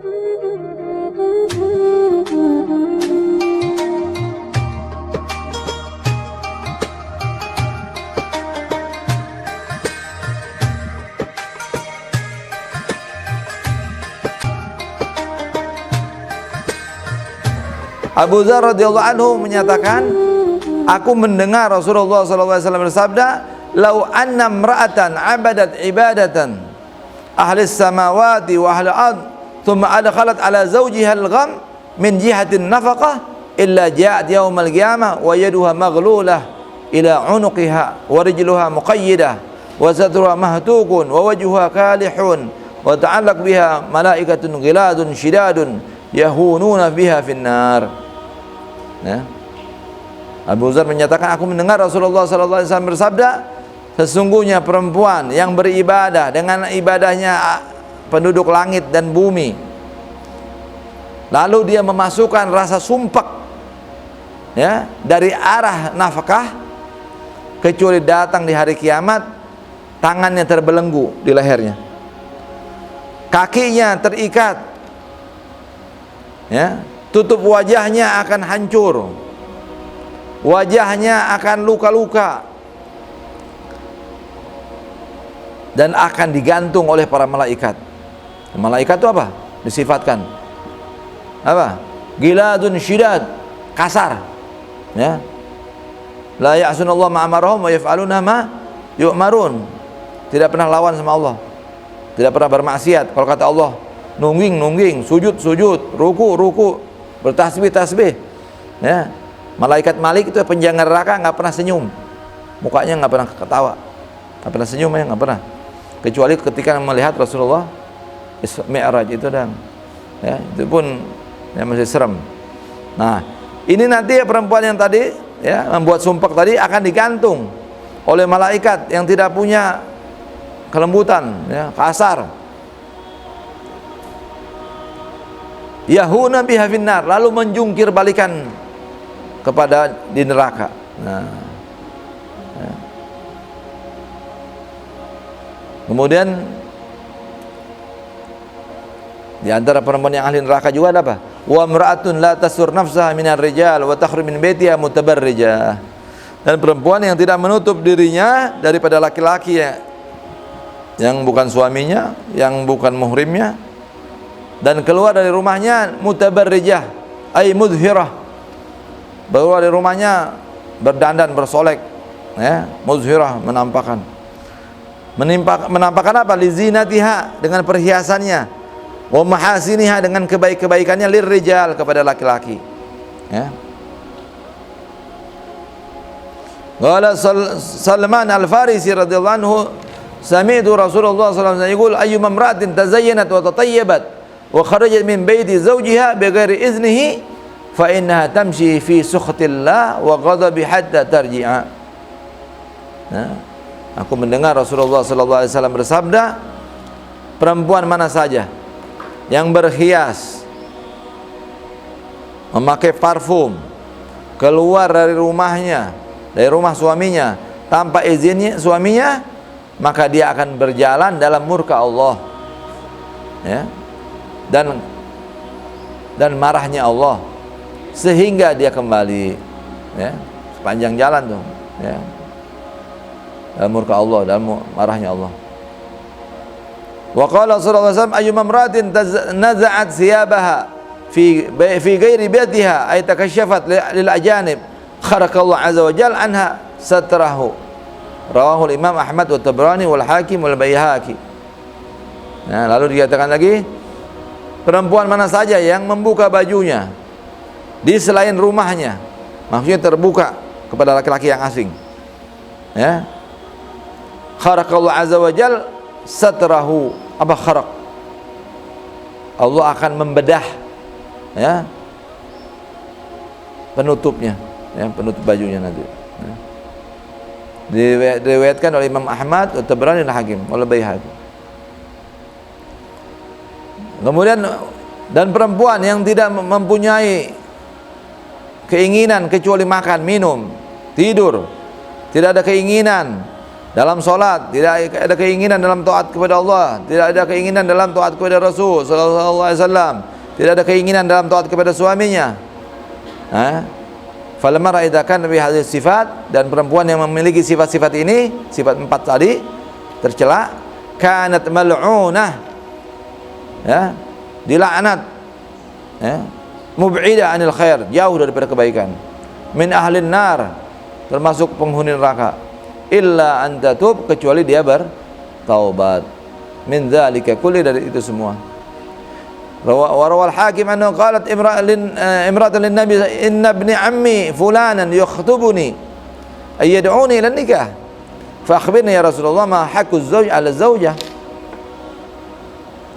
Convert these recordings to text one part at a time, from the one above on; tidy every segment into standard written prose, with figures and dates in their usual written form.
Abu Dzar radhiyallahu anhu menyatakan, aku mendengar Rasulullah SAW bersabda, "Lau anna imra'atan 'abadat ibadatan ahli samawati wa ahli ard, thumma adkhalat ala zawjiha al-gham min jihati an-nafaqah, illa ja'at yawmal qiyamah wa yaduha maghlulah ila 'unuqiha wa rijluha muqayyidah wa satruha mahtukun wa wajhuha kalihun wa ta'allaq biha malaikatun ghiladun shidadun yahununa biha finnar." Ya. Abu Dzar menyatakan, aku mendengar Rasulullah SAW bersabda, sesungguhnya perempuan yang beribadah dengan ibadahnya penduduk langit dan bumi, lalu dia memasukkan rasa sumpek, ya, dari arah nafkah, kecuali datang di hari kiamat tangannya terbelenggu di lehernya, kakinya terikat, ya, tutup wajahnya akan hancur, wajahnya akan luka-luka, dan akan digantung oleh para malaikat. Malaikat itu apa? Disifatkan apa? Giladun syidad, kasar, ya. La ya'sunallahu ma amarahum wa yaf'aluna ma yu'marun. Tidak pernah lawan sama Allah, tidak pernah bermaksiat. Kalau kata Allah, nungging, sujud, ruku, bertasbih, ya. Malaikat Malik itu penjaga neraka, nggak pernah senyum, mukanya nggak pernah ketawa, nggak pernah senyum, ya, nggak pernah, kecuali ketika melihat Rasulullah Mi'raj itu, dan ya, itu pun ya masih serem. Nah, ini nanti ya, perempuan yang tadi, ya, membuat sumpek tadi akan digantung oleh malaikat yang tidak punya kelembutan, ya, kasar. Yahuna biha finnar, lalu menjungkir balikan kepada di neraka. Nah, ya. Kemudian di antara perempuan yang ahli neraka juga ada apa? Wa imra'atun la tasur nafsaha minar rijal wa takhruj min baitiha mutabarrijah. Dan perempuan yang tidak menutup dirinya daripada laki-laki yang bukan suaminya, yang bukan muhrimnya, dan keluar dari rumahnya mutabarrijah, ay mudhirah, keluar dari rumahnya berdandan, bersolek, ya, muzhirah, menampakkan apa? Lizinatiha, dengan perhiasannya, wa mahasiniha, dengan kebaik-kebaikannya, lirrijal, kepada laki-laki, ya. Qala Salman Al-Farisi radhiyallahu anhu, sami'tu Rasulullah sallallahu alaihi wasallam yaqul, ayyuma imra'atin tazayyanat wa tatayyabat wa kharajat min baiti zawjiha bighairi iznihi fa innaha tamshi fi sukhatillah wa ghadabi hatta tarji'a. Nah, aku mendengar Rasulullah sallallahu alaihi wasallam bersabda, perempuan mana saja yang berhias, memakai parfum, keluar dari rumahnya, dari rumah suaminya tanpa izinnya suaminya, maka dia akan berjalan dalam murka Allah, ya, dan marahnya Allah, sehingga dia kembali, ya, sepanjang jalan tuh, ya, dalam murka Allah, dalam marahnya Allah. Wa qala sallallahu alaihi wasallam, ayyuma imra'atin naza'at thiyabaha fi ghairi baitiha ay takasyafat lil ajanib kharakallahu azza wa jalla anha satrahu. Rawahu Imam Ahmad wa Tabrani wal Hakim wal Baihaqi. Nah, lalu dikatakan lagi, perempuan mana saja yang membuka bajunya di selain rumahnya, maksudnya terbuka kepada laki-laki yang asing, ya, kharakallahu azza wa jalla satrahu. Apa kharak? Allah akan membedah, ya, penutupnya, ya, penutup bajunya nanti, ya. Diriwayatkan oleh Imam Ahmad, Tabrani dan Hakim oleh Baihaqi. Kemudian, dan perempuan yang tidak mempunyai keinginan kecuali makan, minum, tidur, tidak ada keinginan dalam solat, tidak ada keinginan dalam taat kepada Allah, tidak ada keinginan dalam taat kepada Rasul sallallahu alaihi wasallam, tidak ada keinginan dalam taat kepada suaminya. Falamma ra'aidakan bi hadhihi sifat, dan perempuan yang memiliki sifat-sifat ini, sifat 4 tadi tercela, kanat mal'unah, ya, dilaknat, ya, mub'idah anil khair, jauh daripada kebaikan, min ahlin nar, termasuk penghuni neraka, illa an tatub, kecuali dia bertaubat, min dzalika kulli, dari itu semua. Warawal hakim annahu qalat imra'atan lin nabi inna ibni ammi fulanan yakhtubuni ay yad'uni ila nikah fa akhbirni ya Rasulullah ma haqqu zawj ala zawjah.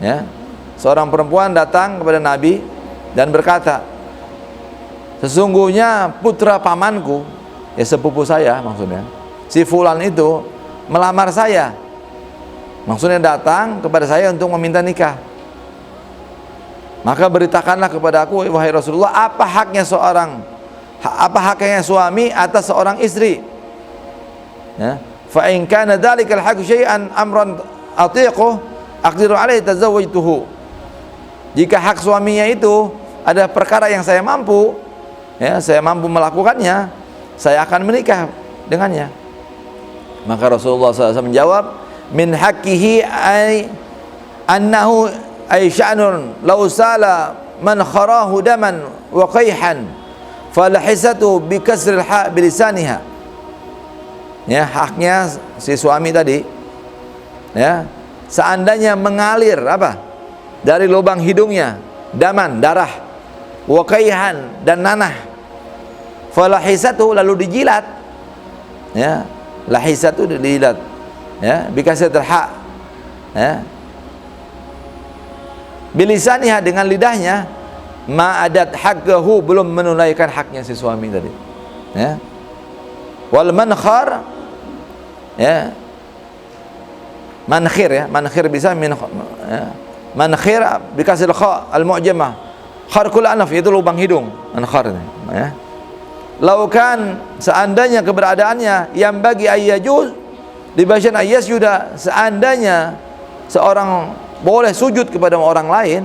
Ya, seorang perempuan datang kepada Nabi dan berkata, sesungguhnya putra pamanku, ya sepupu saya maksudnya, si fulan itu melamar saya, maksudnya datang kepada saya untuk meminta nikah. Maka beritakanlah kepada aku, wahai Rasulullah, apa haknya suami atas seorang istri. Ya, fa in kana dzalikal haqqu syai'an amran atiquhu aqdiru alaihi tazawwajtuhu. Jika hak suaminya itu ada perkara yang saya mampu, ya, saya mampu melakukannya, saya akan menikah dengannya. Maka Rasulullah SAW menjawab, min haqqihi ay annahu ay sya'nun law sala man kharahu daman wa qayhan falahisatu bi kasril ha bilisaniha. Ya, haknya si suami tadi, ya, seandainya mengalir apa dari lubang hidungnya daman, darah, wa qayhan, dan nanah, falahisatu, lalu dijilat, ya, lahisatu dijilat, ya, bi kasril ha, ya, bilisaniha, dengan lidahnya, ma'adat haqqahu, belum menunaikan haknya si suami tadi, ya. Wal mankhar, ya, mankhir, ya, mankhir bisa min, ya, mankhir bikasil kha al mu'jamah, kharqul anaf, itu lubang hidung, mankhar, ya. Laukan, seandainya keberadaannya, yang bagi ayyajuz dibasyan ayyasjuda, seandainya seorang boleh sujud kepada orang lain,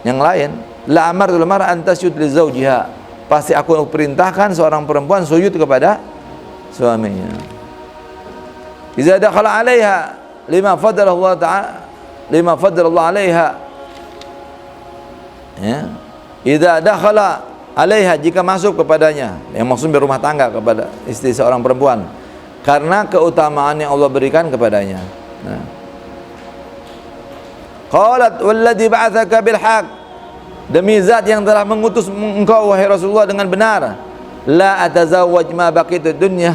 yang lain, la amartul mar'a an tasjud li zawjiha, pasti aku perintahkan seorang perempuan sujud kepada suaminya. Idza dakhala 'alaiha lima fadala Allah ta'ala, lima fadala Allah 'alaiha, ya, idza dakhala 'alaiha, jika masuk kepadanya, yang maksud berumah tangga kepada istri seorang perempuan, karena keutamaan yang Allah berikan kepadanya. Nah, qalat walladzi ba'atsaka bil haqq, demi zat yang telah mengutus engkau wahai Rasulullah dengan benar, la atazawwaj ma baqitu dunya.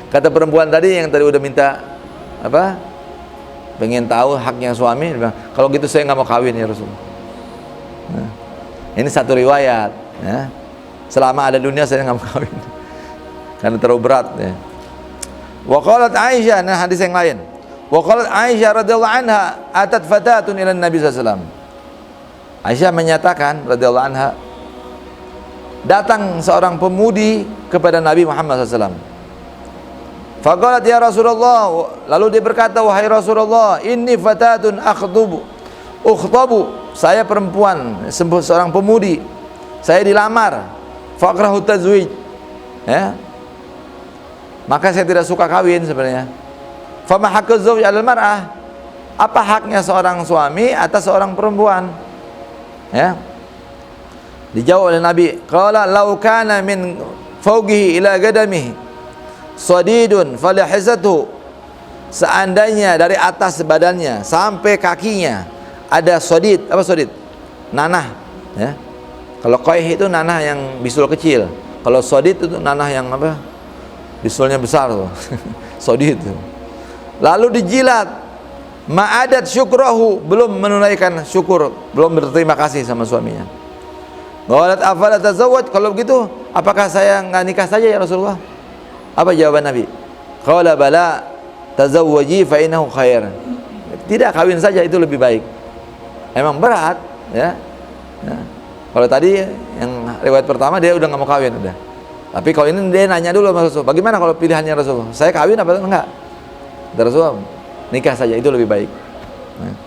Kata perempuan tadi yang tadi udah minta apa, pengen tahu haknya suami, dia bilang, kalau gitu saya nggak mau kawin ya Rasulullah. Nah, ini satu riwayat, ya, selama ada dunia saya nggak mau kawin karena terlalu berat, ya. Wa qalat Aisyah, nah hadis yang lain, wa qalat Aisyah radhiyallahu anha atat fatatun ila Nabi sallallahu alaihi wasallam. Aisyah menyatakan radhiyallahu anha, datang seorang pemudi kepada Nabi Muhammad SAW. Faqalat ya Rasulullah, lalu dia berkata, wahai Rasulullah, inni fatatun ukhtabu, saya perempuan, seorang pemudi, saya dilamar, faqrahu tazwij, ya, maka saya tidak suka kawin sebenarnya. Fama haqqu zawj 'alal mar'ah, apa haknya seorang suami atas seorang perempuan? Ya, dijawab oleh Nabi, qala law kana min fawqihi ila gadamihi sadidun falahizatu, seandainya dari atas badannya sampai kakinya ada sadid, apa sadid? Nanah, ya. Kalau qaih itu nanah yang bisul kecil, kalau sadid itu nanah yang apa? Bisulnya besar tuh. Sadid itu. Lalu dijilat, ma'adat syukrahu, belum menunaikan syukur, belum berterima kasih sama suaminya. Qalat afala tazawwaj, kalau begitu apakah saya enggak nikah saja ya Rasulullah? Apa jawaban Nabi? Qala bala tazawwaji fa innahu khair. Tidak, kawin saja itu lebih baik. Emang berat, ya. Ya. Kalau tadi yang riwayat pertama dia udah nggak mau kawin udah. Tapi kalau ini dia nanya dulu sama Rasul, bagaimana kalau pilihannya Rasul? Saya kawin apa enggak? Kata Rasulullah, nikah saja itu lebih baik. Nah.